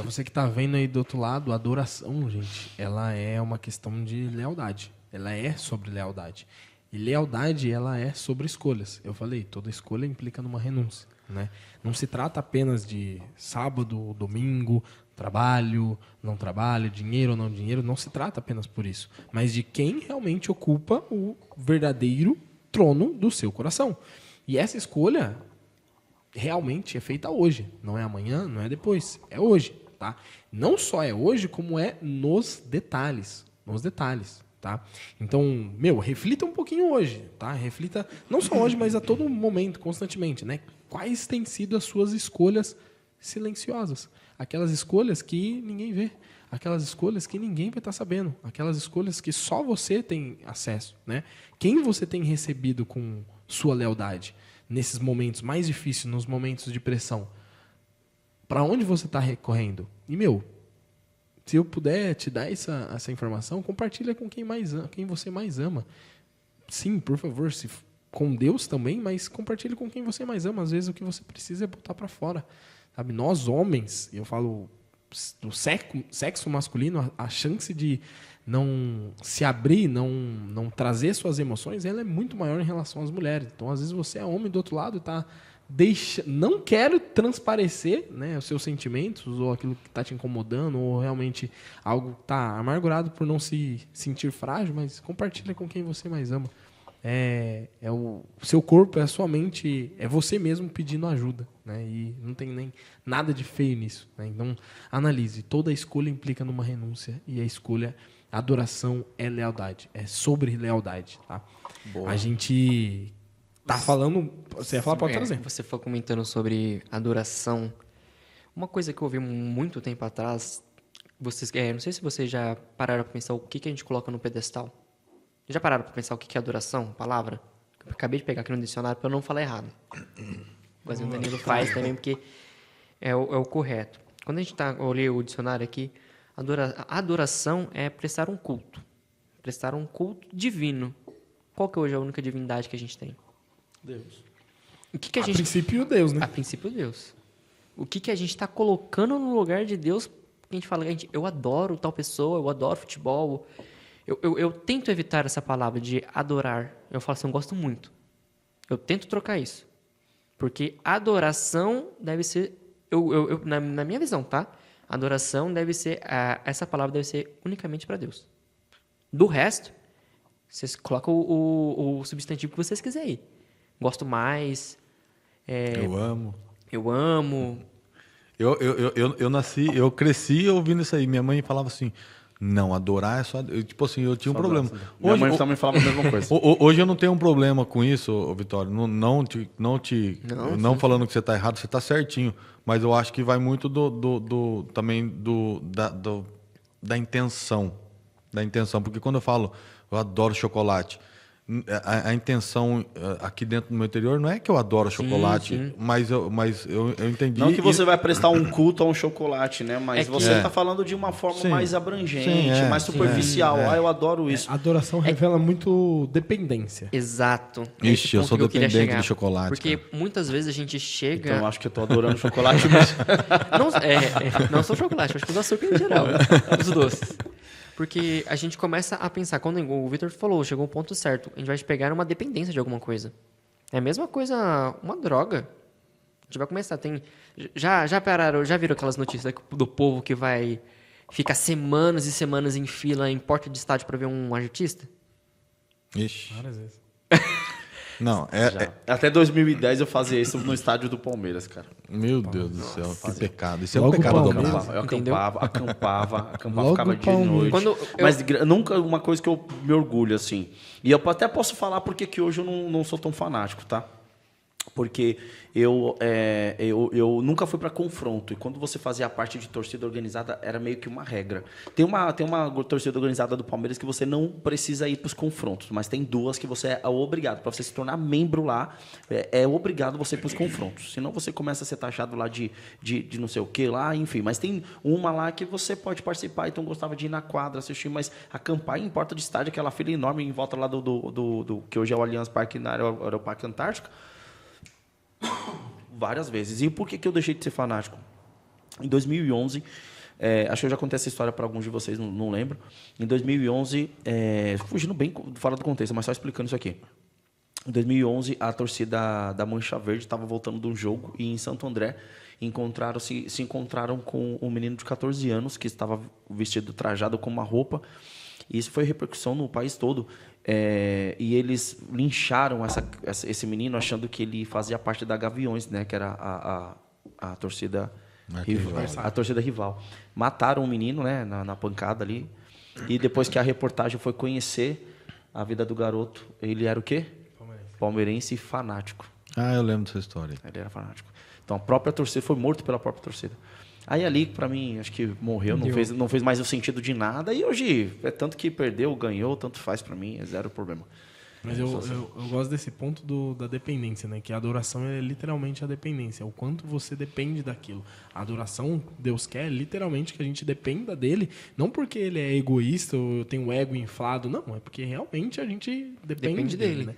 você que tá vendo aí do outro lado, a adoração, gente, ela é uma questão de lealdade. Ela é sobre lealdade. E lealdade, ela é sobre escolhas. Eu falei, toda escolha implica numa renúncia, né? Não se trata apenas de sábado, domingo, trabalho, não trabalho, dinheiro ou não dinheiro. Não se trata apenas por isso. Mas de quem realmente ocupa o verdadeiro trono do seu coração. E essa escolha realmente é feita hoje. Não é amanhã, não é depois. É hoje, tá? Não só é hoje, como é nos detalhes. Nos detalhes, tá? Então, reflita um pouquinho hoje, tá? Reflita não só hoje, mas a todo momento, constantemente, né? Quais têm sido as suas escolhas silenciosas? Aquelas escolhas que ninguém vê. Aquelas escolhas que ninguém vai estar sabendo. Aquelas escolhas que só você tem acesso, né? Quem você tem recebido com sua lealdade? Nesses momentos mais difíceis, nos momentos de pressão, para onde você está recorrendo? E, se eu puder te dar essa informação, compartilha com quem você mais ama. Sim, por favor, com Deus também, mas compartilhe com quem você mais ama. Às vezes o que você precisa é botar para fora. Sabe? Nós, homens, eu falo do sexo masculino, a chance de não se abrir, não trazer suas emoções, ela é muito maior em relação às mulheres. Então, às vezes, você é homem do outro lado e não quero transparecer, né, os seus sentimentos ou aquilo que está te incomodando ou realmente algo que está amargurado por não se sentir frágil, mas compartilha com quem você mais ama. O seu corpo, é a sua mente, é você mesmo pedindo ajuda, né? E não tem nem nada de feio nisso, né? Então, analise. Toda escolha implica numa renúncia e a adoração é lealdade, é sobre lealdade, tá? Boa. A gente tá falando... Você ia falar, pode trazer. Você foi comentando sobre adoração. Uma coisa que eu ouvi muito tempo atrás, não sei se vocês já pararam para pensar o que a gente coloca no pedestal. Já pararam para pensar o que é adoração? Palavra? Eu acabei de pegar aqui no dicionário para eu não falar errado. Mas o Danilo faz também, porque é o correto. Quando eu olhei o dicionário aqui, a adoração é prestar um culto. Prestar um culto divino. Qual que hoje é a única divindade que a gente tem? Deus. A princípio, Deus, né? A princípio, Deus. O que a gente está colocando no lugar de Deus? A gente fala, eu adoro tal pessoa, eu adoro futebol. Eu tento evitar essa palavra de adorar. Eu falo assim, eu gosto muito. Eu tento trocar isso. Porque adoração deve ser... na minha visão, tá? Adoração deve ser... essa palavra deve ser unicamente para Deus. Do resto, vocês colocam o substantivo que vocês quiserem. Gosto mais. Eu amo. Eu amo. Eu cresci ouvindo isso aí. Minha mãe falava assim... Não, adorar é só... eu tinha um problema. Minha mãe também falava a mesma coisa. Hoje eu não tenho um problema com isso, Vitório. Não falando que você está errado, você está certinho. Mas eu acho que vai muito da intenção. Da intenção. Porque quando eu falo, eu adoro chocolate... A intenção aqui dentro do meu interior não é que eu adoro chocolate, sim. mas eu entendi. Não que você vai prestar um culto a um chocolate, né? Mas você está falando de uma forma mais abrangente, mais superficial. Eu adoro isso. A adoração revela muito dependência. Exato. Ixi, eu sou dependente de chocolate. Porque muitas vezes a gente chega... Então eu acho que eu tô adorando chocolate mesmo. Não só chocolate, eu acho que o açúcar em geral. Os doces. Porque a gente começa a pensar, quando o Vitor falou, chegou um ponto certo, a gente vai pegar uma dependência de alguma coisa. É a mesma coisa, uma droga. A gente vai começar, já viram aquelas notícias do povo que vai ficar semanas e semanas em fila em porta de estádio para ver um artista? Ixi. Várias vezes. Não, Até 2010 eu fazia isso no estádio do Palmeiras, cara. Meu Deus do céu, que pecado. Isso é Logo um pecado Palmeiras. dobrado. Eu acampava, Logo ficava dia e noite. Palmeiras. Mas nunca uma coisa que eu me orgulho, assim. E eu até posso falar porque que hoje eu não sou tão fanático, tá? Porque eu nunca fui para confronto. E quando você fazia parte de torcida organizada, era meio que uma regra. Tem uma torcida organizada do Palmeiras que você não precisa ir para os confrontos, mas tem duas que você é obrigado. Para você se tornar membro lá, é obrigado você ir para os confrontos. Senão você começa a ser taxado lá de não sei o que lá, enfim. Mas tem uma lá que você pode participar, então gostava de ir na quadra, assistir, mas acampar em porta de estádio, aquela fila enorme em volta lá do que hoje é o Allianz Parque, era o Parque Antártico, várias vezes. E por que eu deixei de ser fanático? Em 2011, acho que eu já contei essa história para alguns de vocês, não lembro. Em 2011, fugindo bem fora do contexto, mas só explicando isso aqui. Em 2011, a torcida da Mancha Verde estava voltando de um jogo e em Santo André se encontraram com um menino de 14 anos que estava vestido, trajado com uma roupa. E isso foi repercussão no país todo. E eles lincharam esse menino achando que ele fazia parte da Gaviões, né, que era a torcida a torcida rival. Mataram o menino, né, na pancada ali. E depois que a reportagem foi conhecer a vida do garoto, ele era o quê? Palmeirense e fanático. Ah, eu lembro dessa história. Ele era fanático. Então a própria torcida foi morto pela própria torcida. Aí ali, pra mim, acho que morreu, não fez mais o sentido de nada. E hoje, tanto que perdeu, ganhou, tanto faz pra mim, é zero problema. Mas eu gosto desse ponto da dependência, né? Que a adoração é literalmente a dependência. O quanto você depende daquilo. A adoração, Deus quer literalmente que a gente dependa dele. Não porque ele é egoísta ou tem o ego inflado. Não, é porque realmente a gente depende dele. Né?